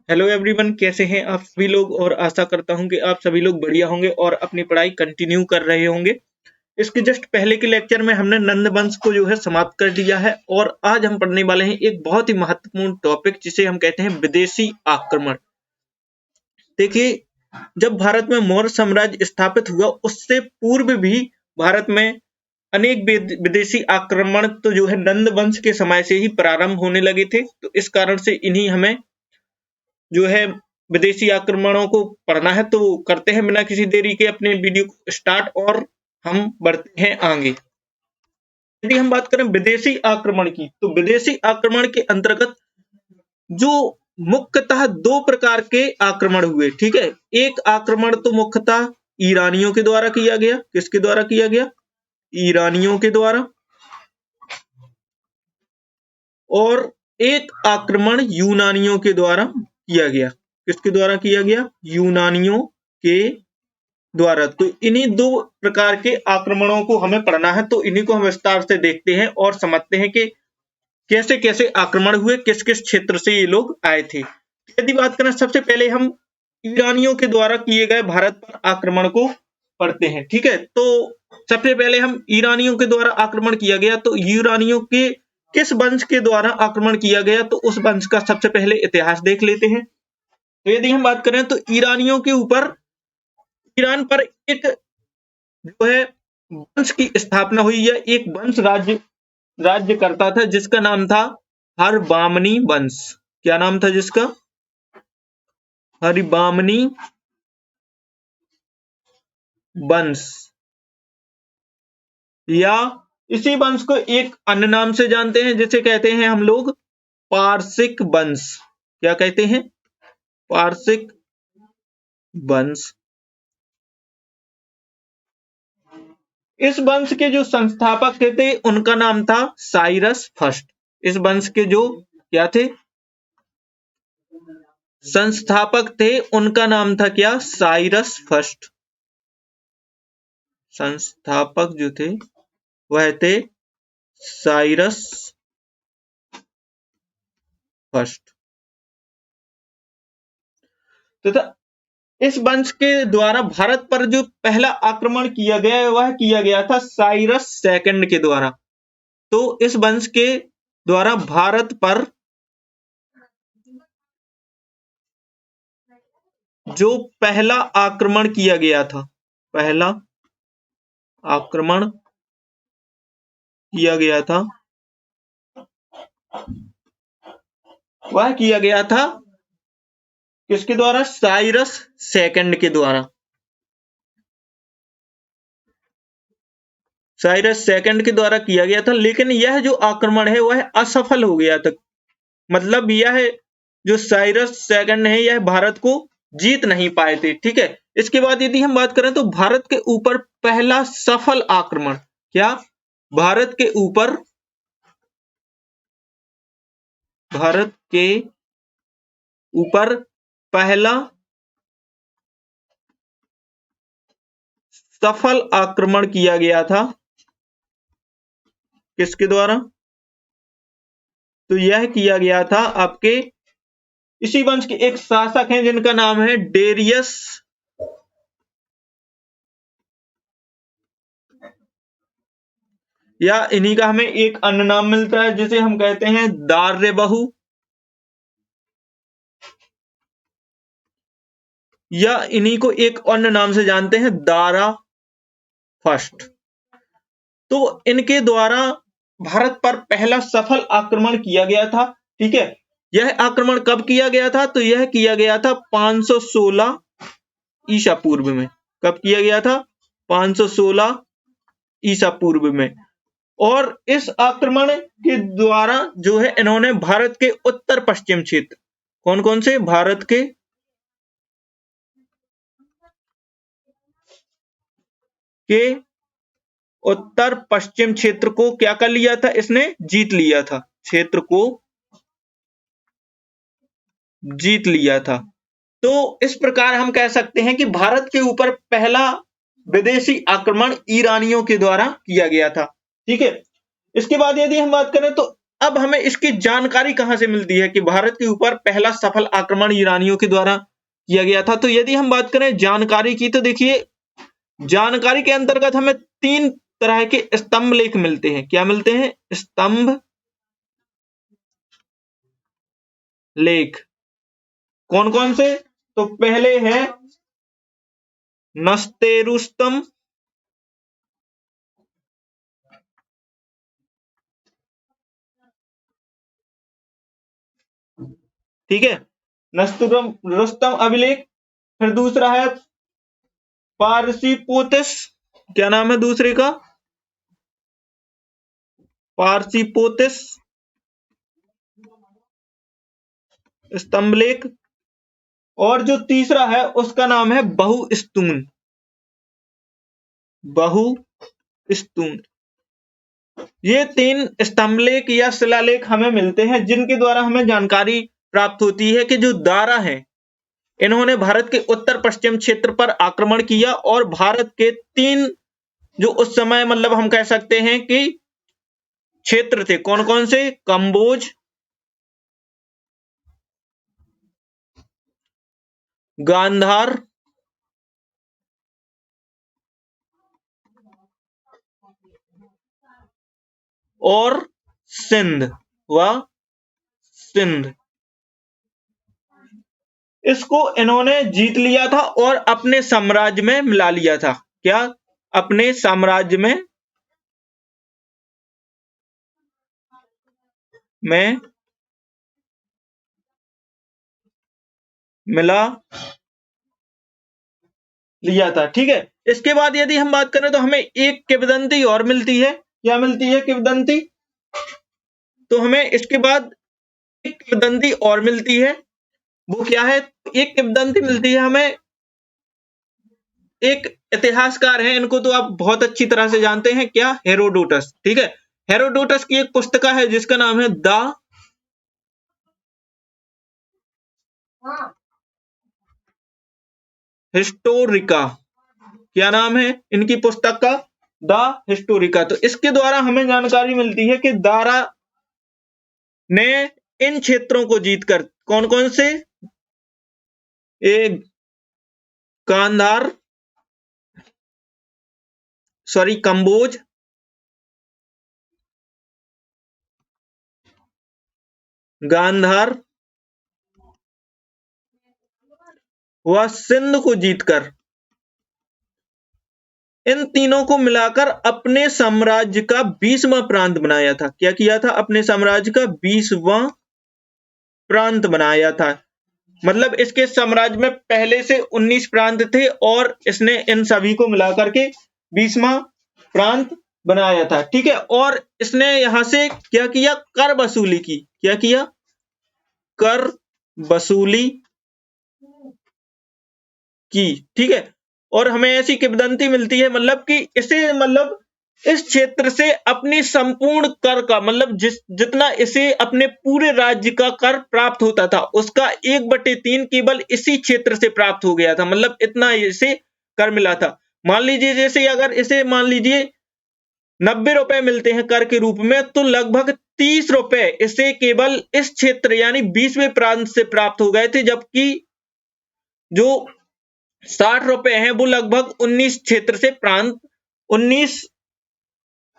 Hello everyone, कैसे हैं आप सभी लोग। और आशा करता हूं कि आप सभी लोग बढ़िया होंगे और अपनी पढ़ाई कंटिन्यू कर रहे होंगे। इसके जस्ट पहले के लेक्चर में हमने नंद वंश को जो है समाप्त कर दिया है और आज हम पढ़ने वाले हैं एक बहुत ही महत्वपूर्ण टॉपिक जिसे हम कहते हैं विदेशी आक्रमण। देखिए, जब भारत में मौर्य साम्राज्य स्थापित हुआ उससे पूर्व भी भारत में अनेक विदेशी आक्रमण तो जो है नंद वंश के समय से ही प्रारंभ होने लगे थे। तो इस कारण से इन्हीं हमें जो है विदेशी आक्रमणों को पढ़ना है। तो करते हैं बिना किसी देरी के अपने वीडियो को स्टार्ट और हम बढ़ते हैं आगे। यदि हम बात करें विदेशी आक्रमण की, तो विदेशी आक्रमण के अंतर्गत जो मुख्यतः दो प्रकार के आक्रमण हुए। ठीक है, एक आक्रमण तो मुख्यतः ईरानियों के द्वारा किया गया। किसके द्वारा किया गया? ईरानियों के द्वारा। और एक आक्रमण यूनानियों के द्वारा किया गया। किसके द्वारा किया गया? यूनानियों के द्वारा। तो इन्हीं दो प्रकार के आक्रमणों को हमें पढ़ना है। तो इन्हीं को हम विस्तार से देखते हैं और समझते हैं कि कैसे कैसे आक्रमण हुए, किस किस क्षेत्र से ये लोग आए थे। यदि बात करें, सबसे पहले हम ईरानियों के द्वारा किए गए भारत पर आक्रमण को पढ़ते हैं। ठीक है, तो सबसे पहले हम ईरानियों के द्वारा आक्रमण किया गया, तो ईरानियों के किस वंश के द्वारा आक्रमण किया गया, तो उस वंश का सबसे पहले इतिहास देख लेते हैं। तो यदि हम बात करें तो ईरानियों के ऊपर, ईरान पर एक जो है वंश की स्थापना हुई है। एक वंश राज्य करता था जिसका नाम था हरबामनी वंश। क्या नाम था जिसका? हरबामनी वंश। या इसी वंश को एक अन्य नाम से जानते हैं जिसे कहते हैं हम लोग पारसिक वंश। क्या कहते हैं? पारसिक वंश। इस वंश के जो संस्थापक थे उनका नाम था साइरस फर्स्ट। इस वंश के जो क्या थे? संस्थापक थे, उनका नाम था क्या? Cyrus first. संस्थापक जो थे वह थे साइरस फर्स्ट। तथा इस वंश के द्वारा भारत पर जो पहला आक्रमण किया गया वह किया गया था साइरस सेकंड के द्वारा। तो इस वंश के द्वारा भारत पर जो पहला आक्रमण किया गया था, पहला आक्रमण किया गया था, वह किया गया था किसके द्वारा? साइरस सेकंड के द्वारा। साइरस सेकंड के द्वारा किया गया था, लेकिन यह जो आक्रमण है वह असफल हो गया था। मतलब यह जो साइरस सेकंड है यह भारत को जीत नहीं पाए थे। ठीक है, इसके बाद यदि हम बात करें तो भारत के ऊपर पहला सफल आक्रमण, क्या? भारत के ऊपर पहला सफल आक्रमण किया गया था। किसके द्वारा? तो यह किया गया था आपके इसी वंश के एक शासक हैं जिनका नाम है डेरियस। या इन्हीं का हमें एक अन्य नाम मिलता है जिसे हम कहते हैं दार्यबहु, या इन्हीं को एक अन्य नाम से जानते हैं दारा फर्स्ट। तो इनके द्वारा भारत पर पहला सफल आक्रमण किया गया था। ठीक है, यह आक्रमण कब किया गया था? तो यह किया गया था 516 ईसा पूर्व में। कब किया गया था? 516 ईसा पूर्व में। और इस आक्रमण के द्वारा जो है इन्होंने भारत के उत्तर पश्चिम क्षेत्र, कौन कौन से? भारत के उत्तर पश्चिम क्षेत्र को क्या कर लिया था? इसने जीत लिया था। क्षेत्र को जीत लिया था। तो इस प्रकार हम कह सकते हैं कि भारत के ऊपर पहला विदेशी आक्रमण ईरानियों के द्वारा किया गया था। ठीक है, इसके बाद यदि हम बात करें तो अब हमें इसकी जानकारी कहां से मिलती है कि भारत के ऊपर पहला सफल आक्रमण ईरानियों के द्वारा किया गया था। तो यदि हम बात करें जानकारी की, तो देखिए जानकारी के अंतर्गत हमें 3 तरह के स्तंभ लेख मिलते हैं। क्या मिलते हैं? स्तंभ लेख। कौन कौन से? तो पहले है नस्तेरुस्तम, ठीक है, नस्तुरम रुस्तम अभिलेख। फिर दूसरा है पारसीपोतिस। क्या नाम है दूसरे का? पारसीपोतिस स्तंभ लेख। और जो तीसरा है उसका नाम है बहुस्तून। बहुस्तून। ये 3 स्तंभलेख या शिलालेख हमें मिलते हैं, जिनके द्वारा हमें जानकारी प्राप्त होती है कि जो दारा है, इन्होंने भारत के उत्तर पश्चिम क्षेत्र पर आक्रमण किया और भारत के 3 जो उस समय मतलब हम कह सकते हैं कि क्षेत्र थे। कौन कौन से? कंबोज, गांधार और सिंध व सिंध। इसको इन्होंने जीत लिया था और अपने साम्राज्य में मिला लिया था। क्या? अपने साम्राज्य में मिला लिया था, ठीक है। इसके बाद यदि हम बात करें तो हमें एक किंवदंती और मिलती है। क्या मिलती है? किंवदंती। तो हमें इसके बाद एक किंवदंती और मिलती है। वो क्या है? एक किंवदंती मिलती है हमें, एक इतिहासकार है, इनको तो आप बहुत अच्छी तरह से जानते हैं। क्या? हेरोडोटस, ठीक है। हेरोडोटस की एक पुस्तिका है जिसका नाम है द हिस्टोरिका। क्या नाम है इनकी पुस्तक का? The Historica. तो इसके द्वारा हमें जानकारी मिलती है कि दारा ने इन क्षेत्रों को जीतकर, कौन कौन से? एक गांधार, सॉरी कंबोज, गांधार व सिंध को जीतकर इन तीनों को मिलाकर अपने साम्राज्य का 20वां प्रांत बनाया था। क्या किया था? अपने साम्राज्य का 20वां प्रांत बनाया था। मतलब इसके साम्राज्य में पहले से 19 प्रांत थे और इसने इन सभी को मिलाकर के 20वां प्रांत बनाया था, ठीक है। और इसने यहां से क्या किया? कर वसूली की। क्या किया? कर वसूली की, ठीक है। और हमें ऐसी किंवदंती मिलती है मतलब कि इसे मतलब इस क्षेत्र से अपनी संपूर्ण कर का मतलब जितना इसे अपने पूरे राज्य का कर प्राप्त होता था उसका 1/3 केवल इसी क्षेत्र से प्राप्त हो गया था। मतलब इतना इसे कर मिला था। मान लीजिए जैसे अगर इसे मान लीजिए 90 रुपए मिलते हैं कर के रूप में, तो लगभग 30 रुपए इसे केवल इस क्षेत्र यानी 20वें प्रांत से प्राप्त हो गए थे, जबकि जो 60 रुपए हैं वो लगभग 19 क्षेत्र से 19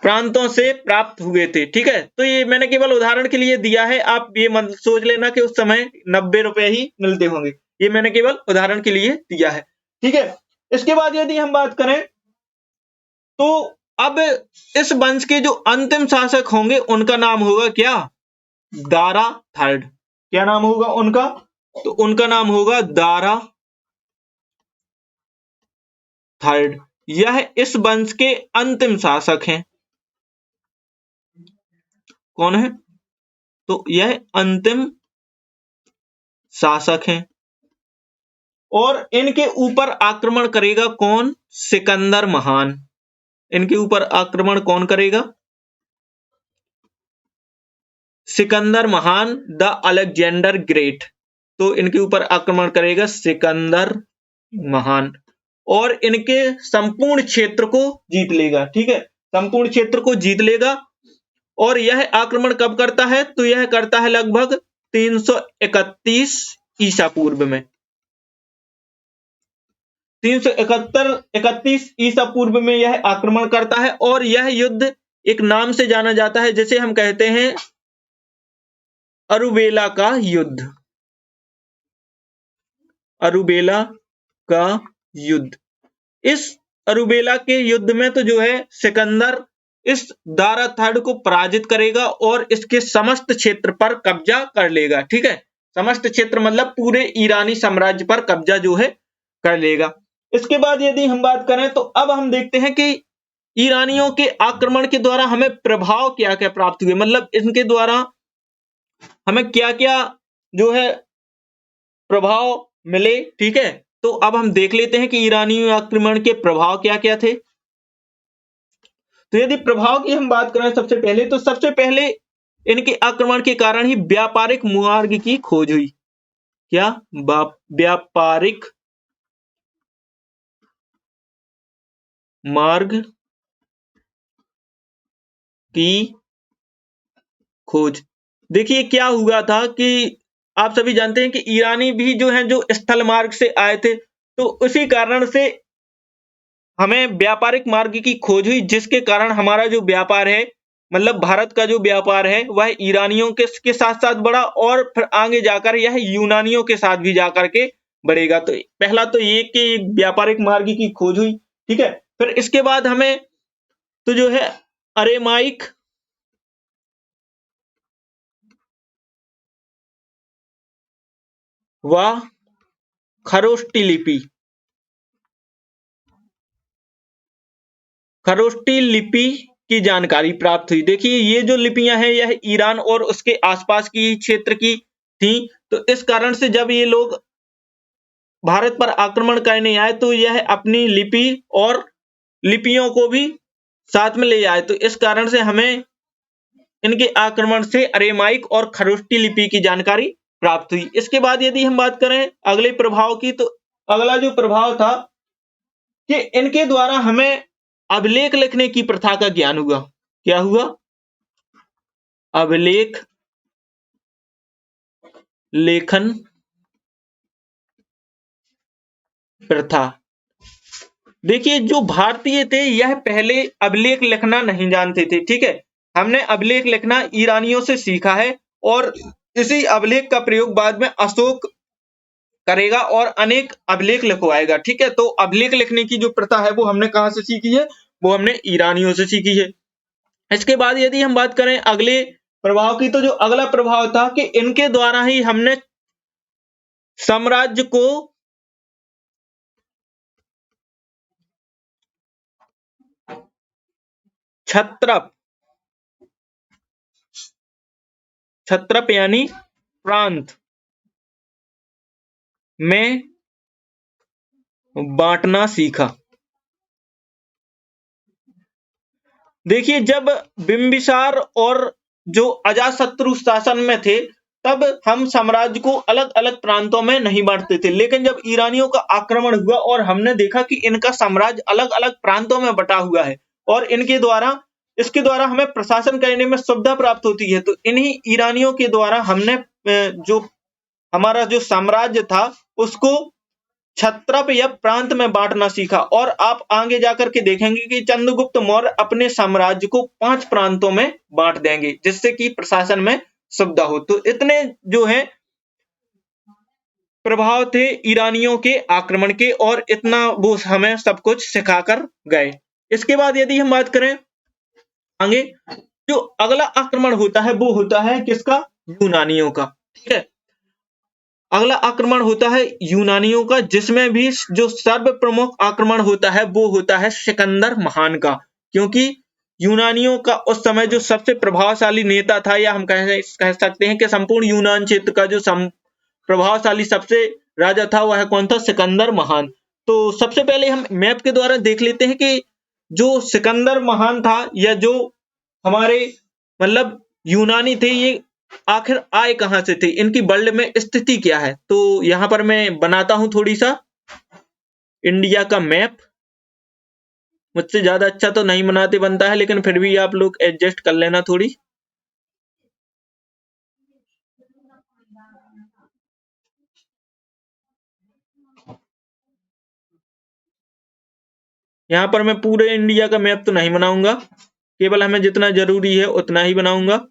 प्रांतों से प्राप्त हुए थे, ठीक है। तो ये मैंने केवल उदाहरण के लिए दिया है, आप ये मत सोच लेना कि उस समय 90 रुपए ही मिलते होंगे। ये मैंने केवल उदाहरण के लिए दिया है, ठीक है। इसके बाद यदि हम बात करें तो अब इस वंश के जो अंतिम शासक होंगे उनका नाम होगा क्या? दारा थर्ड। क्या नाम होगा उनका? तो उनका नाम होगा दारा थर्ड। यह इस वंश के अंतिम शासक हैं। कौन है? तो यह अंतिम शासक हैं। और इनके ऊपर आक्रमण करेगा कौन? सिकंदर महान। इनके ऊपर आक्रमण कौन करेगा? सिकंदर महान, द अलेक्जेंडर ग्रेट। तो इनके ऊपर आक्रमण करेगा सिकंदर महान और इनके संपूर्ण क्षेत्र को जीत लेगा, ठीक है। संपूर्ण क्षेत्र को जीत लेगा और यह आक्रमण कब करता है? तो यह करता है लगभग 331 ईसा पूर्व में। 331 ईसा पूर्व में यह आक्रमण करता है और यह युद्ध एक नाम से जाना जाता है जिसे हम कहते हैं अरुबेला का युद्ध। अरुबेला का युद्ध। इस अरुबेला के युद्ध में तो जो है सिकंदर इस दारा थर्ड को पराजित करेगा और इसके समस्त क्षेत्र पर कब्जा कर लेगा। ठीक है, समस्त क्षेत्र मतलब पूरे ईरानी साम्राज्य पर कब्जा जो है कर लेगा। इसके बाद यदि हम बात करें तो अब हम देखते हैं कि ईरानियों के आक्रमण के द्वारा हमें प्रभाव क्या क्या प्राप्त हुए, मतलब इनके द्वारा हमें क्या क्या जो है प्रभाव मिले। ठीक है, तो अब हम देख लेते हैं कि ईरानी आक्रमण के प्रभाव क्या क्या थे। तो यदि प्रभाव की हम बात करें सबसे पहले इनके आक्रमण के कारण ही व्यापारिक मार्ग की खोज हुई। क्या? व्यापारिक मार्ग की खोज। देखिए क्या हुआ था कि आप सभी जानते हैं कि ईरानी भी जो हैं जो स्थल मार्ग से आए थे, तो उसी कारण से हमें व्यापारिक मार्ग की खोज हुई, जिसके कारण हमारा जो व्यापार है, मतलब भारत का जो व्यापार है वह ईरानियों के साथ साथ बढ़ा और फिर आगे जाकर यह यूनानियों के साथ भी जाकर के बढ़ेगा। तो पहला तो ये कि व्यापारिक मार्ग की खोज हुई। ठीक है, फिर इसके बाद हमें तो जो है अरेमाइक व खरोष्टी लिपि की जानकारी प्राप्त हुई। देखिए ये जो लिपियां हैं यह ईरान और उसके आसपास की क्षेत्र की थी, तो इस कारण से जब ये लोग भारत पर आक्रमण करने आए तो यह अपनी लिपि और लिपियों को भी साथ में ले आए। तो इस कारण से हमें इनके आक्रमण से अरेमाइक और खरोष्टी लिपि की जानकारी प्राप्त हुई। इसके बाद यदि हम बात करें अगले प्रभाव की, तो अगला जो प्रभाव था कि इनके द्वारा हमें अभिलेख लिखने की प्रथा का ज्ञान हुआ। क्या हुआ? अभिलेख लेखन प्रथा। देखिए जो भारतीय थे यह पहले अभिलेख लिखना नहीं जानते थे। ठीक है, हमने अभिलेख लिखना ईरानियों से सीखा है और इसी अभिलेख का प्रयोग बाद में अशोक करेगा और अनेक अभिलेख लिखवाएगा। ठीक है, तो अभिलेख लिखने की जो प्रथा है वो हमने कहां से सीखी है? वो हमने ईरानियों से सीखी है। इसके बाद यदि हम बात करें अगले प्रभाव की, तो जो अगला प्रभाव था कि इनके द्वारा ही हमने साम्राज्य को छत्रप यानी प्रांत में बांटना सीखा। देखिए जब बिंबिसार और जो अजातशत्रु शासन में थे तब हम साम्राज्य को अलग अलग प्रांतों में नहीं बांटते थे, लेकिन जब ईरानियों का आक्रमण हुआ और हमने देखा कि इनका साम्राज्य अलग अलग प्रांतों में बटा हुआ है और इसके द्वारा हमें प्रशासन करने में सुविधा प्राप्त होती है, तो इन्हीं ईरानियों के द्वारा हमने जो हमारा जो साम्राज्य था उसको छत्रप या प्रांत में बांटना सीखा। और आप आगे जाकर के देखेंगे कि चंद्रगुप्त मौर्य अपने साम्राज्य को 5 प्रांतों में बांट देंगे, जिससे कि प्रशासन में सुविधा हो। तो इतने जो है प्रभाव थे ईरानियों के आक्रमण के और इतना वो हमें सब कुछ सिखाकर गए। इसके बाद यदि हम बात करें आगे, जो अगला आक्रमण होता है वो होता है किसका? यूनानियों का। ठीक है, अगला आक्रमण होता है यूनानियों का, जिसमें भी जो सर्व प्रमुख आक्रमण होता है वो होता है सिकंदर महान का, क्योंकि यूनानियों का उस समय जो सबसे प्रभावशाली नेता था, या हम कह सकते हैं कि संपूर्ण यूनान क्षेत्र का जो प्रभावशाली सबसे राजा था वह कौन था? सिकंदर महान। तो सबसे पहले हम मैप के द्वारा देख लेते हैं कि जो सिकंदर महान था या जो हमारे मतलब यूनानी थे, ये आखिर आए कहां से थे, इनकी वर्ल्ड में स्थिति क्या है। तो यहां पर मैं बनाता हूं थोड़ी सा इंडिया का मैप। मुझसे ज्यादा अच्छा तो नहीं बनाते बनता है, लेकिन फिर भी आप लोग एडजस्ट कर लेना थोड़ी। यहाँ पर मैं पूरे इंडिया का मैप तो नहीं बनाऊंगा, केवल हमें जितना जरूरी है उतना ही बनाऊंगा।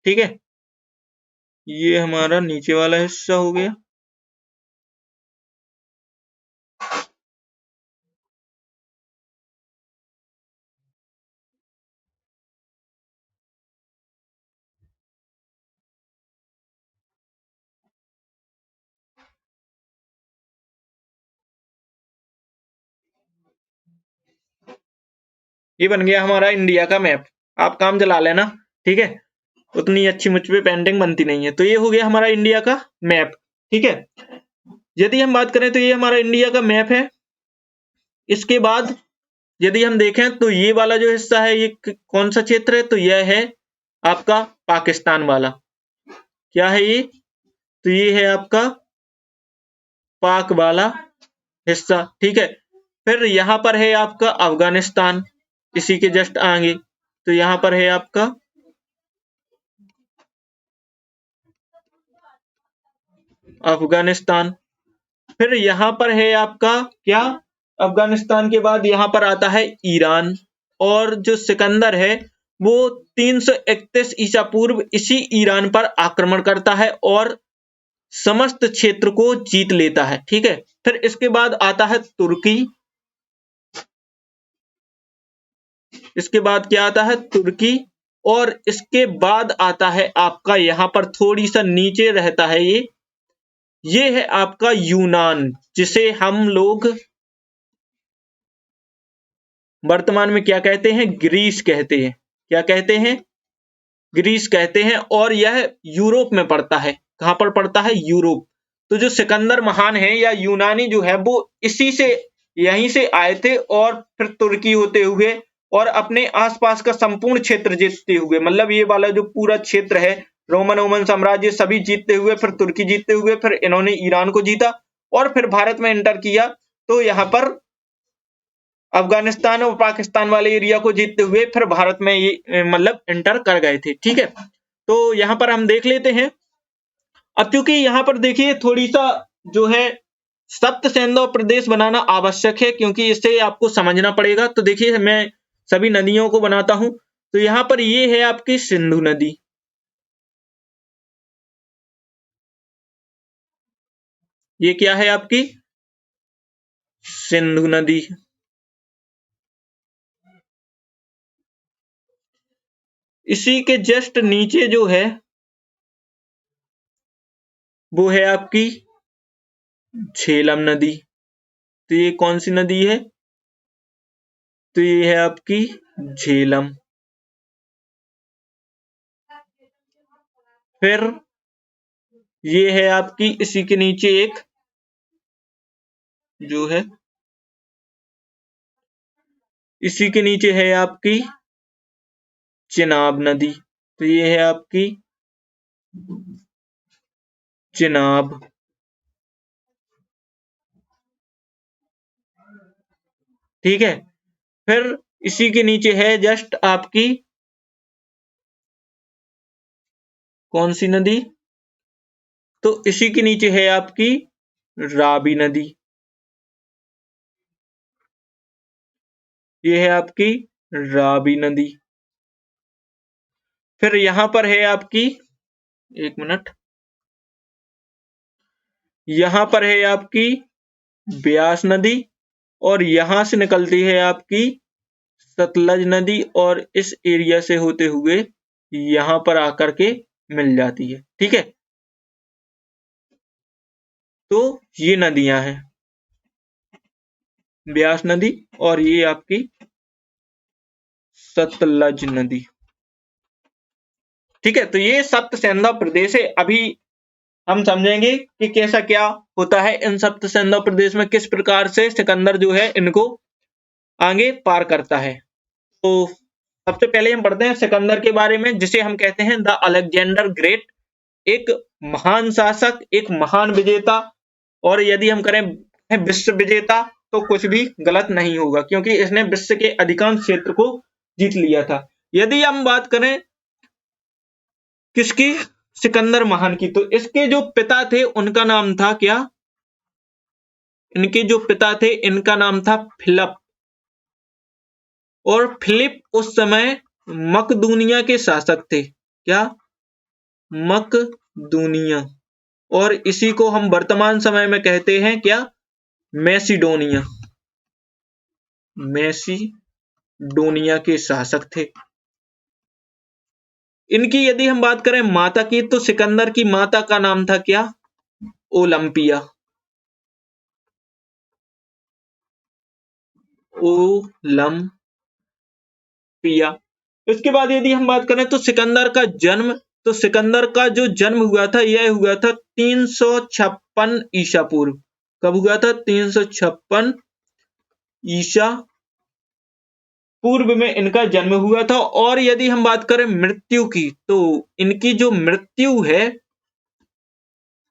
ठीक है, ये हमारा नीचे वाला हिस्सा हो गया। ये बन गया हमारा इंडिया का मैप। आप काम चला लेना, ठीक है, उतनी अच्छी मुझ पे पेंटिंग बनती नहीं है। तो ये हो गया हमारा इंडिया का मैप। ठीक है, यदि हम बात करें तो ये हमारा इंडिया का मैप है। इसके बाद यदि हम देखें तो ये वाला जो हिस्सा है ये कौन सा क्षेत्र है, तो यह है आपका पाकिस्तान वाला। क्या है ये, तो ये है आपका पाक वाला हिस्सा। ठीक है, फिर यहाँ पर है आपका अफगानिस्तान, इसी के जस्ट आगे। तो यहाँ पर है आपका अफगानिस्तान। फिर यहाँ पर है आपका क्या, अफगानिस्तान के बाद यहाँ पर आता है ईरान। और जो सिकंदर है वो 331 ईसा पूर्व इसी ईरान पर आक्रमण करता है और समस्त क्षेत्र को जीत लेता है। ठीक है, फिर इसके बाद आता है तुर्की। इसके बाद क्या आता है, तुर्की। और इसके बाद आता है आपका यहाँ पर थोड़ी सा नीचे रहता है ये है आपका यूनान, जिसे हम लोग वर्तमान में क्या कहते हैं, ग्रीस कहते हैं। क्या कहते हैं, ग्रीस कहते हैं। और यह यूरोप में पड़ता है। कहां पर पड़ता है, यूरोप। तो जो सिकंदर महान है या यूनानी जो है वो इसी से, यहीं से आए थे और फिर तुर्की होते हुए और अपने आसपास का संपूर्ण क्षेत्र जीतते हुए, मतलब ये वाला जो पूरा क्षेत्र है, रोमन साम्राज्य सभी जीतते हुए, फिर तुर्की जीतते हुए, फिर इन्होंने ईरान को जीता और फिर भारत में एंटर किया। तो यहाँ पर अफगानिस्तान और पाकिस्तान वाले एरिया को जीतते हुए फिर भारत में ये मतलब एंटर कर गए थे। ठीक है, तो यहाँ पर हम देख लेते हैं। अब क्योंकि यहाँ पर देखिए थोड़ी सा जो है सप्त सेंधव प्रदेश बनाना आवश्यक है, क्योंकि इसे आपको समझना पड़ेगा। तो देखिए मैं सभी नदियों को बनाता हूं। तो यहाँ पर ये है आपकी सिंधु नदी। ये क्या है आपकी, सिंधु नदी। इसी के जस्ट नीचे जो है वो है आपकी झेलम नदी। तो ये कौन सी नदी है, तो ये है आपकी झेलम। फिर ये है आपकी इसी के नीचे एक जो है, इसी के नीचे है आपकी चिनाब नदी। तो ये है आपकी चिनाब। ठीक है, फिर इसी के नीचे है जस्ट आपकी कौन सी नदी, तो इसी के नीचे है आपकी रावी नदी। ये है आपकी रावी नदी। फिर यहां पर है आपकी, एक मिनट, यहां पर है आपकी ब्यास नदी। और यहां से निकलती है आपकी सतलज नदी और इस एरिया से होते हुए यहां पर आकर के मिल जाती है। ठीक है, तो ये नदियां हैं, ब्यास नदी और ये आपकी सतलज नदी। ठीक है, तो ये सप्त सेंधव प्रदेश है। अभी हम समझेंगे कि कैसा क्या होता है इन सप्त सेंधव प्रदेश में, किस प्रकार से सिकंदर जो है इनको आगे पार करता है। तो सबसे पहले हम पढ़ते हैं सिकंदर के बारे में, जिसे हम कहते हैं द अलेक्जेंडर ग्रेट। एक महान शासक, एक महान विजेता, और यदि हम करें विश्व विजेता तो कुछ भी गलत नहीं होगा, क्योंकि इसने विश्व के अधिकांश क्षेत्र को जीत लिया था। यदि हम बात करें किसकी, सिकंदर महान की, तो इसके जो पिता थे उनका नाम था क्या, इनके जो पिता थे इनका नाम था फिलिप। और फिलिप उस समय मकदूनिया के शासक थे। क्या, मकदूनिया। और इसी को हम वर्तमान समय में कहते हैं क्या, मैसिडोनिया। मैसिडोनिया के शासक थे। इनकी यदि हम बात करें माता की, तो सिकंदर की माता का नाम था क्या, ओलंपिया। ओलंपिया। इसके बाद यदि हम बात करें तो सिकंदर का जन्म, तो सिकंदर का जो जन्म हुआ था यह हुआ था 356 ईसा पूर्व। कब हुआ था, 356 ईसा पूर्व में इनका जन्म हुआ था। और यदि हम बात करें मृत्यु की, तो इनकी जो मृत्यु है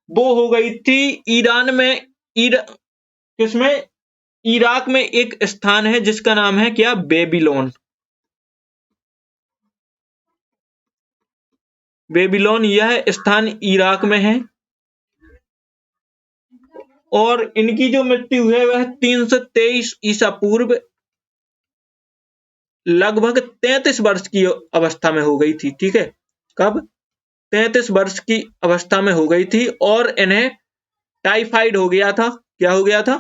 वो हो गई थी ईरान में, किसमें, इराक में एक स्थान है जिसका नाम है क्या, बेबीलोन। बेबीलोन यह स्थान इराक में है। और इनकी जो मृत्यु है वह 323 ईसा पूर्व लगभग 33 वर्ष की अवस्था में हो गई थी। ठीक है, कब, 33 वर्ष की अवस्था में हो गई थी। और इन्हें टाइफाइड हो गया था। क्या हो गया था,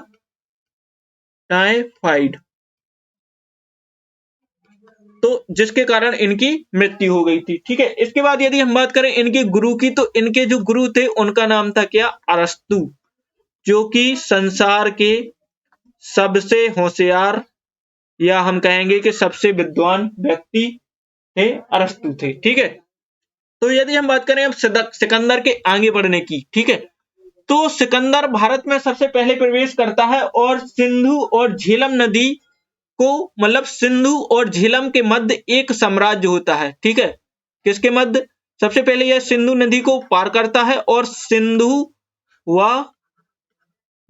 टाइफाइड। तो जिसके कारण इनकी मृत्यु हो गई थी। ठीक है, इसके बाद यदि हम बात करें इनके गुरु की, तो इनके जो गुरु थे उनका नाम था क्या, अरस्तु, जो कि संसार के सबसे होशियार, या हम कहेंगे कि सबसे विद्वान व्यक्ति थे, अरस्तु थे। ठीक है, तो यदि हम बात करें अब सिकंदर के आगे बढ़ने की, ठीक है, तो सिकंदर भारत में सबसे पहले प्रवेश करता है और सिंधु और झेलम नदी को, मतलब सिंधु और झेलम के मध्य एक साम्राज्य होता है। ठीक है, किसके मध्य, सबसे पहले यह सिंधु नदी को पार करता है और सिंधु व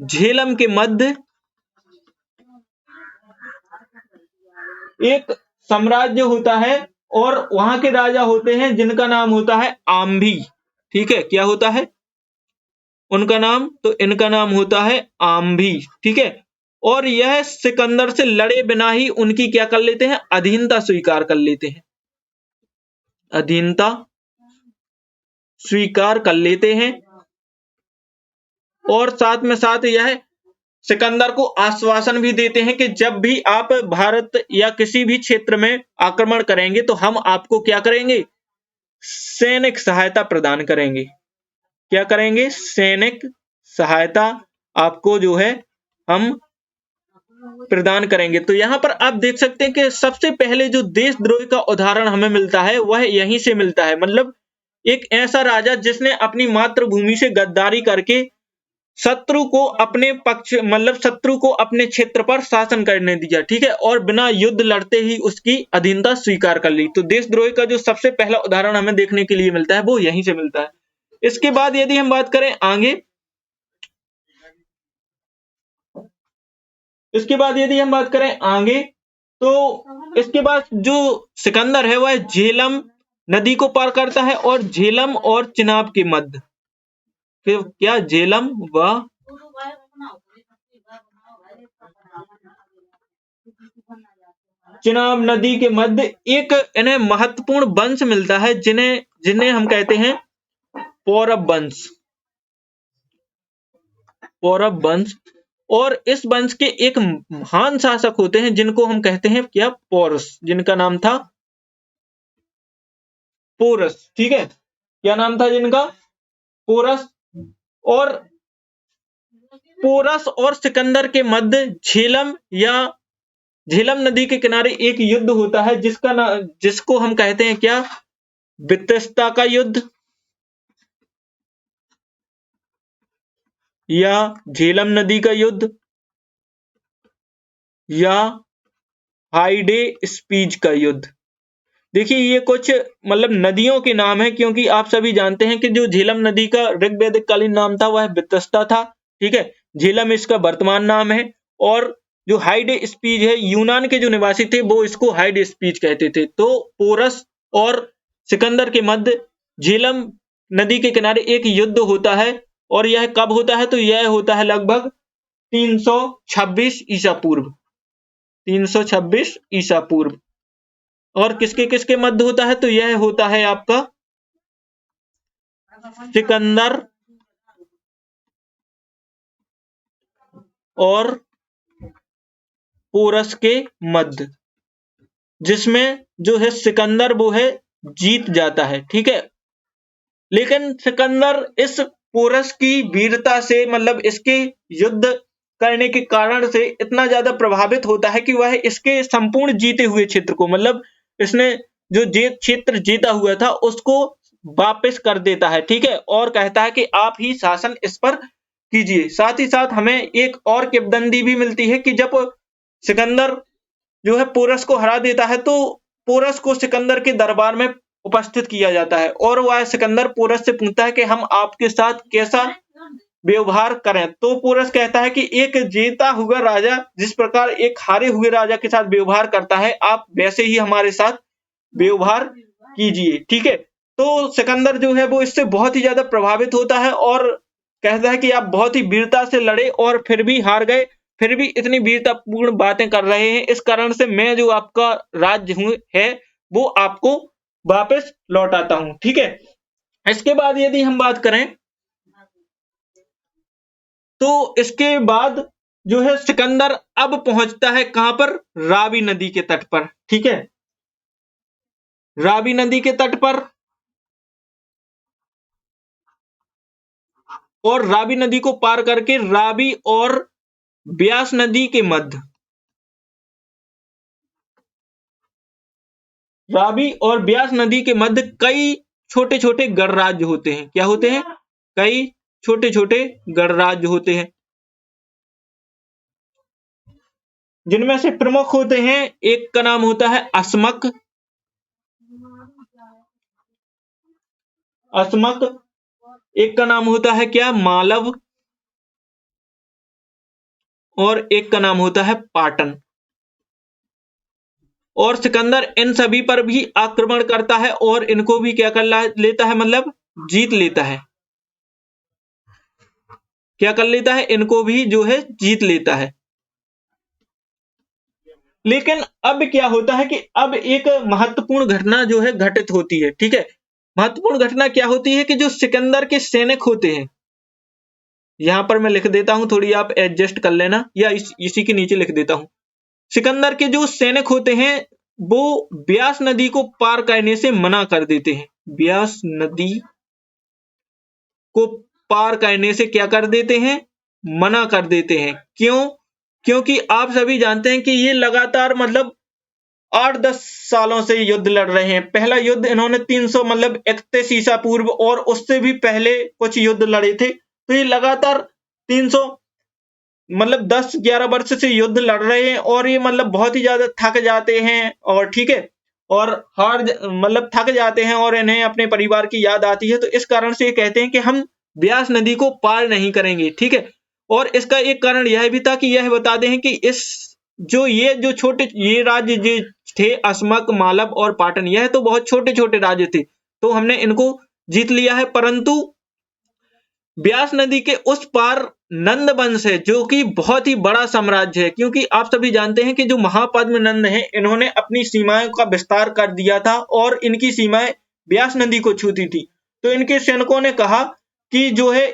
झेलम के मध्य एक साम्राज्य होता है, और वहां के राजा होते हैं जिनका नाम होता है आम्भी। ठीक है, क्या होता है उनका नाम, तो इनका नाम होता है आम्भी। ठीक है, और यह सिकंदर से लड़े बिना ही उनकी क्या कर लेते हैं, अधीनता स्वीकार कर लेते हैं, अधीनता स्वीकार कर लेते हैं। और साथ में साथ यह सिकंदर को आश्वासन भी देते हैं कि जब भी आप भारत या किसी भी क्षेत्र में आक्रमण करेंगे तो हम आपको क्या करेंगे, सैनिक सहायता प्रदान करेंगे। क्या करेंगे, सैनिक सहायता आपको जो है हम प्रदान करेंगे। तो यहां पर आप देख सकते हैं कि सबसे पहले जो देशद्रोही का उदाहरण हमें मिलता है वह यहीं से मिलता है। मतलब एक ऐसा राजा जिसने अपनी मातृभूमि से गद्दारी करके शत्रु को अपने पक्ष, मतलब शत्रु को अपने क्षेत्र पर शासन करने दिया। ठीक है, और बिना युद्ध लड़ते ही उसकी अधीनता स्वीकार कर ली। तो देशद्रोही का जो सबसे पहला उदाहरण हमें देखने के लिए मिलता है वो यहीं से मिलता है। इसके बाद यदि हम बात करें आगे, इसके बाद यदि हम बात करें आगे, तो इसके बाद जो सिकंदर है वह झेलम नदी को पार करता है और झेलम और चिनाब के मध्य, फिर क्या, झेलम व चिनाब नदी के मध्य एक इन्हें महत्वपूर्ण वंश मिलता है जिन्हें जिन्हें हम कहते हैं पौरव वंश। पौरव वंश, और इस वंश के एक महान शासक होते हैं जिनको हम कहते हैं क्या, पोरस, जिनका नाम था पोरस। ठीक है, क्या नाम था जिनका, पोरस। और पोरस और सिकंदर के मध्य झेलम या झेलम नदी के किनारे एक युद्ध होता है जिसको हम कहते हैं क्या, वितस्ता का युद्ध, या झेलम नदी का युद्ध, या हाइडे स्पीच का युद्ध। देखिए ये कुछ मतलब नदियों के नाम है, क्योंकि आप सभी जानते हैं कि जो झेलम नदी का ऋग्वैदिक कालीन नाम था वह वितस्ता था, ठीक है। झेलम इसका वर्तमान नाम है। और जो हाइड स्पीच है, यूनान के जो निवासी थे वो इसको हाइड स्पीच कहते थे। तो पोरस और सिकंदर के मध्य झेलम नदी के किनारे एक युद्ध होता है। और यह कब होता है? तो यह होता है लगभग 326 ईसा पूर्व, 326 ईसा पूर्व। और किसके किसके मध्य होता है? तो यह होता है आपका सिकंदर और पोरस के मध्य, जिसमें जो है सिकंदर वो है जीत जाता है, ठीक है। लेकिन सिकंदर इस पोरस की वीरता से, मतलब इसके युद्ध करने के कारण से इतना ज्यादा प्रभावित होता है कि वह इसके संपूर्ण जीते हुए क्षेत्र को, मतलब इसने जो क्षेत्र जीता हुआ था उसको वापस कर देता है, ठीक है। और कहता है कि आप ही शासन इस पर कीजिए। साथ ही साथ हमें एक और किंवदंती भी मिलती है कि जब सिकंदर जो है पोरस को हरा देता है तो पोरस को सिकंदर के दरबार में उपस्थित किया जाता है। और वह सिकंदर पोरस से पूछता है कि हम आपके साथ कैसा व्यवहार करें। तो पोरस कहता है कि एक जीता हुआ राजा जिस प्रकार एक हारे हुए राजा के साथ व्यवहार करता है, आप वैसे ही हमारे साथ व्यवहार कीजिए, ठीक है। तो सिकंदर जो है वो इससे बहुत ही ज्यादा प्रभावित होता है और कहता है कि आप बहुत ही वीरता से लड़े और फिर भी हार गए, फिर भी इतनी वीरतापूर्ण बातें कर रहे हैं, इस कारण से मैं जो आपका राज्य हूं है वो आपको वापस लौटाता हूं, ठीक है। इसके बाद यदि हम बात करें तो इसके बाद जो है सिकंदर अब पहुंचता है कहां पर? रावी नदी के तट पर, ठीक है। रावी नदी के तट पर। और रावी नदी को पार करके रावी और ब्यास नदी के मध्य, रावी और ब्यास नदी के मध्य कई छोटे छोटे गणराज्य होते हैं। क्या होते हैं? कई छोटे छोटे गणराज्य होते हैं, जिनमें से प्रमुख होते हैं, एक का नाम होता है अस्मक, अस्मक। एक का नाम होता है क्या? मालव। और एक का नाम होता है पाटन। और सिकंदर इन सभी पर भी आक्रमण करता है और इनको भी क्या कर लेता है, मतलब जीत लेता है। क्या कर लेता है? इनको भी जो है जीत लेता है। लेकिन अब क्या होता है कि अब एक महत्वपूर्ण घटना जो है घटित होती है, ठीक है। महत्वपूर्ण घटना क्या होती है कि जो सिकंदर के सैनिक होते हैं, यहां पर मैं लिख देता हूं, थोड़ी आप एडजस्ट कर लेना, या इसी के नीचे लिख देता हूं। सिकंदर के जो सैनिक होते हैं वो ब्यास नदी को पार करने से मना कर देते हैं। ब्यास नदी को पार करने से क्या कर देते हैं? मना कर देते हैं। क्यों? क्योंकि आप सभी जानते हैं कि ये लगातार मतलब 8-10 सालों से युद्ध लड़ रहे हैं। पहला युद्ध इन्होंने 300 मतलब 31 ईसा पूर्व और उससे भी पहले कुछ युद्ध लड़े थे। तो ये लगातार 300 मतलब 10-11 वर्ष से युद्ध लड़ रहे हैं और ये मतलब बहुत ही ज्यादा थक जाते हैं, और ठीक है, और मतलब थक जाते हैं और इन्हें अपने परिवार की याद आती है। तो इस कारण से ये कहते हैं कि हम ब्यास नदी को पार नहीं करेंगे, ठीक है। और इसका एक कारण यह भी था कि यह बता दें कि इस ये जो छोटे ये राज्य जो थे, अस्मक, मालव और पाटन, यह तो बहुत छोटे छोटे राज्य थे, तो हमने इनको जीत लिया है। परंतु ब्यास नदी के उस पार नंद वंश है, जो कि बहुत ही बड़ा साम्राज्य है, क्योंकि आप सभी जानते हैं कि जो महापद्म नंद हैं, इन्होंने अपनी सीमाओं का विस्तार कर दिया था और इनकी सीमाएं ब्यास नदी को छूती थी। तो इनके सैनिकों ने कहा कि जो है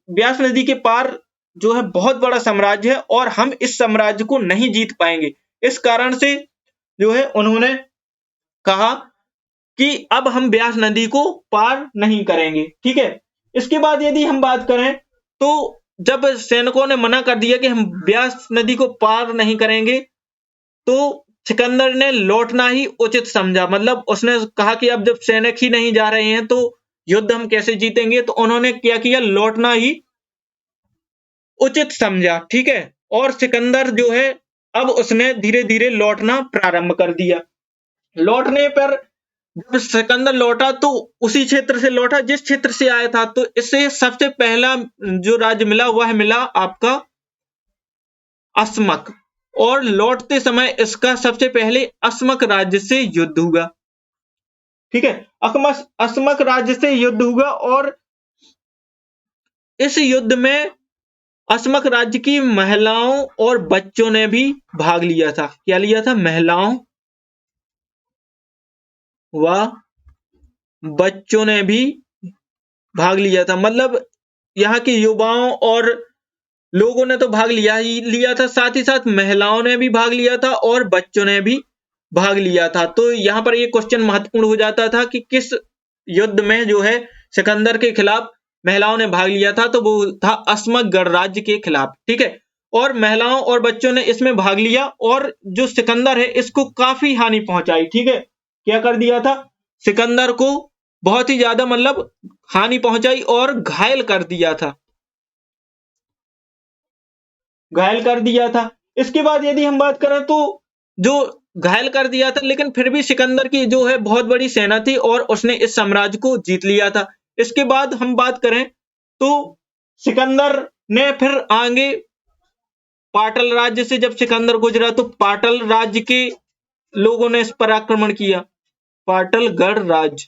ब्यास नदी के पार जो है बहुत बड़ा साम्राज्य है और हम इस साम्राज्य को नहीं जीत पाएंगे। इस कारण से जो है उन्होंने कहा कि अब हम ब्यास नदी को पार नहीं करेंगे, ठीक है। इसके बाद यदि हम बात करें तो जब सैनिकों ने मना कर दिया कि हम ब्यास नदी को पार नहीं करेंगे, तो सिकंदर ने लौटना ही उचित समझा। मतलब उसने कहा कि अब जब सैनिक ही नहीं जा रहे हैं तो युद्ध हम कैसे जीतेंगे। तो उन्होंने क्या किया? लौटना ही उचित समझा, ठीक है। और सिकंदर जो है अब उसने धीरे धीरे लौटना प्रारंभ कर दिया। लौटने पर जब सिकंदर लौटा तो उसी क्षेत्र से लौटा जिस क्षेत्र से आया था, तो इसे सबसे पहला जो राज्य मिला वह मिला आपका अस्मक, और लौटते समय इसका सबसे पहले अस्मक राज्य से युद्ध हुआ। ठीक है, अस्मक राज्य से युद्ध हुआ और इस युद्ध में अस्मक राज्य की महिलाओं और बच्चों ने भी भाग लिया था। क्या लिया था? महिलाओं व बच्चों ने भी भाग लिया था। मतलब यहाँ के युवाओं और लोगों ने तो भाग लिया ही लिया था, साथ ही साथ महिलाओं ने भी भाग लिया था और बच्चों ने भी भाग लिया था। तो यहाँ पर ये क्वेश्चन महत्वपूर्ण हो जाता था कि किस युद्ध में जो है सिकंदर के खिलाफ महिलाओं ने भाग लिया था, तो वो था अस्मक गणराज्य के खिलाफ। ठीक है, और महिलाओं और बच्चों ने इसमें भाग लिया और जो सिकंदर है इसको काफी हानि पहुंचाई। ठीक है, क्या कर दिया था? सिकंदर को बहुत ही ज्यादा मतलब हानि पहुंचाई और घायल कर दिया था, घायल कर दिया था। इसके बाद यदि हम बात करें तो जो घायल कर दिया था, लेकिन फिर भी सिकंदर की जो है बहुत बड़ी सेना थी और उसने इस साम्राज्य को जीत लिया था। इसके बाद हम बात करें तो सिकंदर ने फिर आगे पाटल राज्य से जब सिकंदर गुजरा तो पाटल राज्य के लोगों ने इस पर आक्रमण किया। पाटलगढ़ राज्य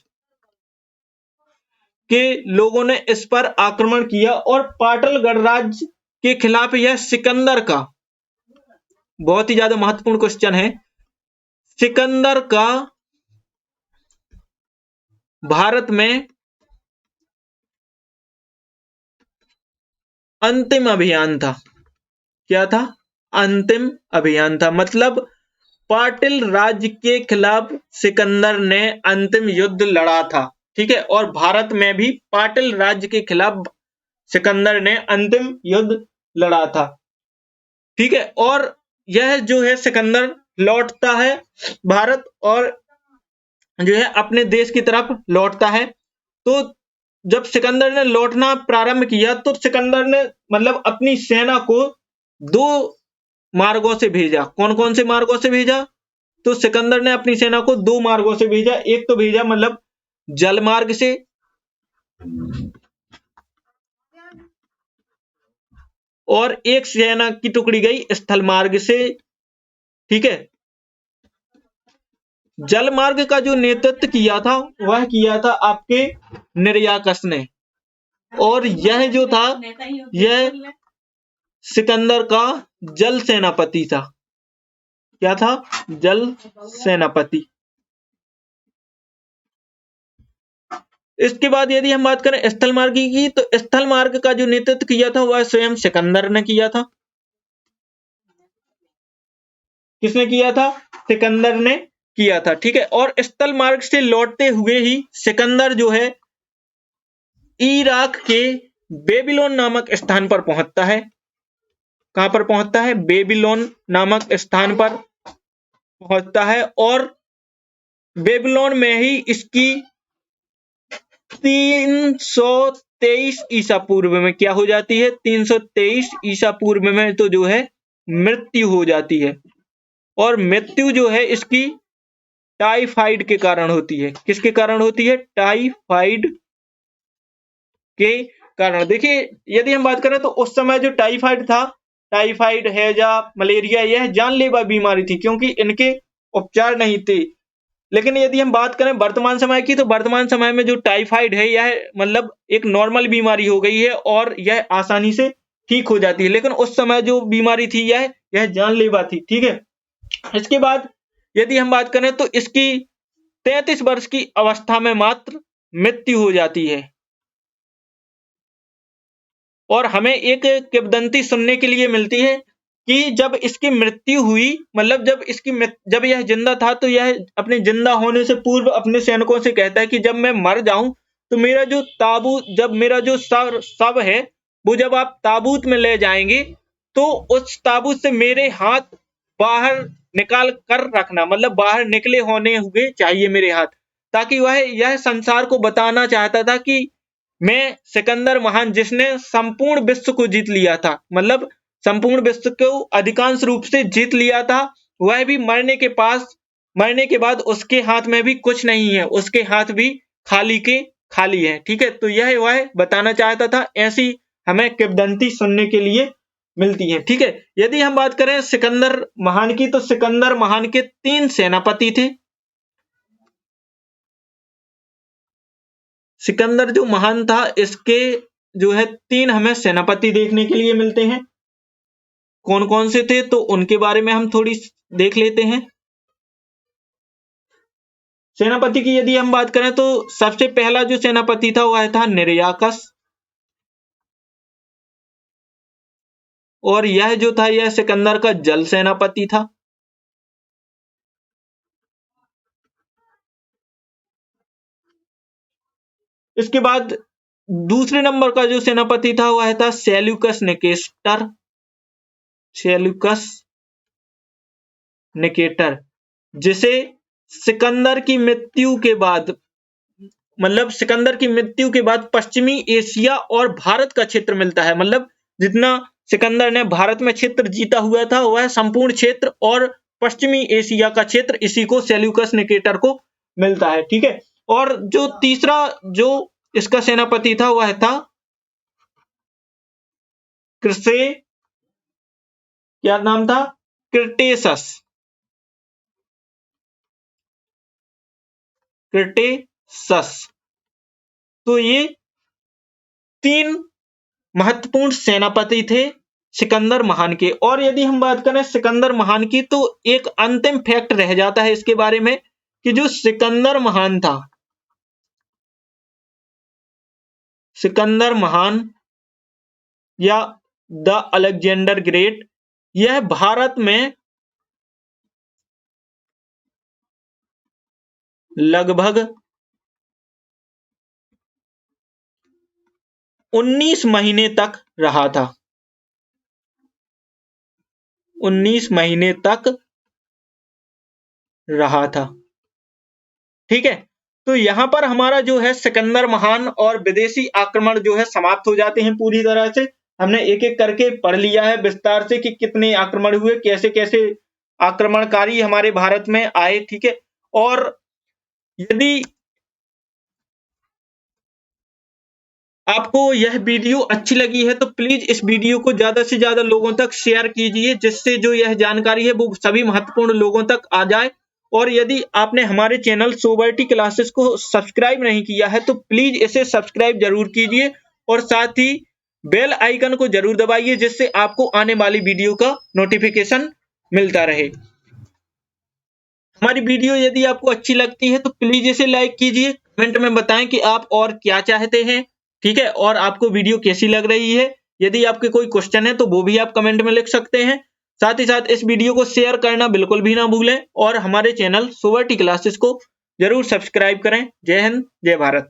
के लोगों ने इस पर आक्रमण किया और पाटलगढ़ राज्य के खिलाफ यह सिकंदर का बहुत ही ज्यादा महत्वपूर्ण क्वेश्चन है, सिकंदर का भारत में अंतिम अभियान था। क्या था? अंतिम अभियान था। मतलब पाटिल राज्य के खिलाफ सिकंदर ने अंतिम युद्ध लड़ा था। ठीक है, और भारत में भी पाटिल राज्य के खिलाफ सिकंदर ने अंतिम युद्ध लड़ा था। ठीक है, और यह जो है सिकंदर लौटता है भारत और जो है अपने देश की तरफ लौटता है। तो जब सिकंदर ने लौटना प्रारंभ किया तो सिकंदर ने मतलब अपनी सेना को दो मार्गों से भेजा। कौन कौन से मार्गों से भेजा? तो सिकंदर ने अपनी सेना को दो मार्गों से भेजा। एक तो भेजा मतलब जल मार्ग से, और एक सेना की टुकड़ी गई स्थल मार्ग से। ठीक है, जल मार्ग का जो नेतृत्व किया था वह किया था आपके निर्याकस ने, और यह जो था यह सिकंदर का जल सेनापति था। क्या था? जल सेनापति। इसके बाद यदि हम बात करें स्थल मार्ग की, तो स्थल मार्ग का जो नेतृत्व किया था वह स्वयं सिकंदर ने किया था। किसने किया था? सिकंदर ने किया था। ठीक है, और स्थल मार्ग से लौटते हुए ही सिकंदर जो है इराक के बेबीलोन नामक स्थान पर पहुंचता है। कहां पर पहुंचता है? बेबीलोन नामक स्थान पर पहुंचता है, और बेबीलोन में ही इसकी 323 ईसा पूर्व में क्या हो जाती है? 323 ईसा पूर्व में तो जो है मृत्यु हो जाती है, और मृत्यु जो है इसकी टाइफाइड के कारण होती है। किसके कारण होती है? टाइफाइड के कारण। देखिए, यदि हम बात करें तो उस समय जो टाइफाइड था, टाइफाइड, हैजा, मलेरिया, यह जानलेवा बीमारी थी क्योंकि इनके उपचार नहीं थे। लेकिन यदि हम बात करें वर्तमान समय की, तो वर्तमान समय में जो टाइफाइड है यह मतलब एक नॉर्मल बीमारी हो गई है और यह आसानी से ठीक हो जाती है। लेकिन उस समय जो बीमारी थी यह जानलेवा थी। ठीक है, इसके बाद यदि हम बात करें तो इसकी 33 वर्ष की अवस्था में मात्र मृत्यु हो जाती है। और हमें एक किंवदंती सुनने के लिए मिलती है कि जब इसकी मृत्यु हुई, मतलब जब यह जिंदा था, तो यह अपने जिंदा होने से पूर्व अपने सैनिकों से कहता है कि जब मैं मर जाऊं तो मेरा जो ताबूत, जब मेरा जो शव है वो जब आप ताबूत में ले जाएंगे तो उस ताबूत से मेरे हाथ बाहर निकाल कर रखना, मतलब बाहर निकले होने हुए चाहिए मेरे हाथ, ताकि वह यह संसार को बताना चाहता था कि मैं सिकंदर महान, जिसने संपूर्ण विश्व को जीत लिया था, मतलब संपूर्ण विश्व को अधिकांश रूप से जीत लिया था, वह भी मरने के पास मरने के बाद उसके हाथ में भी कुछ नहीं है, उसके हाथ भी खाली के खाली है। ठीक है, तो यह वह बताना चाहता था। ऐसी हमें किंवदंती सुनने के लिए मिलती है। ठीक है, यदि हम बात करें सिकंदर महान की, तो सिकंदर महान के 3 सेनापति थे। सिकंदर जो महान था, इसके जो है 3 हमें सेनापति देखने के लिए मिलते हैं। कौन कौन से थे, तो उनके बारे में हम थोड़ी देख लेते हैं। सेनापति की यदि हम बात करें, तो सबसे पहला जो सेनापति था वह था निर्याकस, और यह जो था यह सिकंदर का जल सेनापति था। इसके बाद दूसरे नंबर का जो सेनापति था वह था सेल्यूकस निकेटर। सेल्यूकस निकेटर, जिसे सिकंदर की मृत्यु के बाद, मतलब सिकंदर की मृत्यु के बाद पश्चिमी एशिया और भारत का क्षेत्र मिलता है। मतलब जितना सिकंदर ने भारत में क्षेत्र जीता हुआ था, वह संपूर्ण क्षेत्र और पश्चिमी एशिया का क्षेत्र इसी को सेल्यूकस निकेटर को मिलता है। ठीक है, और जो तीसरा जो इसका सेनापति था वह था क्रिसे, क्या नाम था, क्रिटेसस। क्रिटेसस। तो ये 3 महत्वपूर्ण सेनापति थे सिकंदर महान के। और यदि हम बात करें सिकंदर महान की, तो एक अंतिम फैक्ट रह जाता है इसके बारे में कि जो सिकंदर महान था, सिकंदर महान या द अलेक्जेंडर ग्रेट, यह भारत में लगभग 19 महीने तक रहा था। 19 महीने तक रहा था। ठीक है, तो यहां पर हमारा जो है सिकंदर महान और विदेशी आक्रमण जो है समाप्त हो जाते हैं पूरी तरह से। हमने एक एक करके पढ़ लिया है विस्तार से कि कितने आक्रमण हुए, कैसे कैसे आक्रमणकारी हमारे भारत में आए। ठीक है, और यदि आपको यह वीडियो अच्छी लगी है, तो प्लीज इस वीडियो को ज्यादा से ज्यादा लोगों तक शेयर कीजिए, जिससे जो यह जानकारी है वो सभी महत्वपूर्ण लोगों तक आ जाए। और यदि आपने हमारे चैनल सोबर्टी क्लासेस को सब्सक्राइब नहीं किया है, तो प्लीज इसे सब्सक्राइब जरूर कीजिए और साथ ही बेल आइकन को जरूर दबाइए, जिससे आपको आने वाली वीडियो का नोटिफिकेशन मिलता रहे। हमारी वीडियो यदि आपको अच्छी लगती है, तो प्लीज इसे लाइक कीजिए, कमेंट में बताएं कि आप और क्या चाहते हैं। ठीक है, और आपको वीडियो कैसी लग रही है। यदि आपके कोई क्वेश्चन है तो वो भी आप कमेंट में लिख सकते हैं। साथ ही साथ इस वीडियो को शेयर करना बिल्कुल भी ना भूलें, और हमारे चैनल सोबर्टी क्लासेस को जरूर सब्सक्राइब करें। जय हिंद, जय भारत।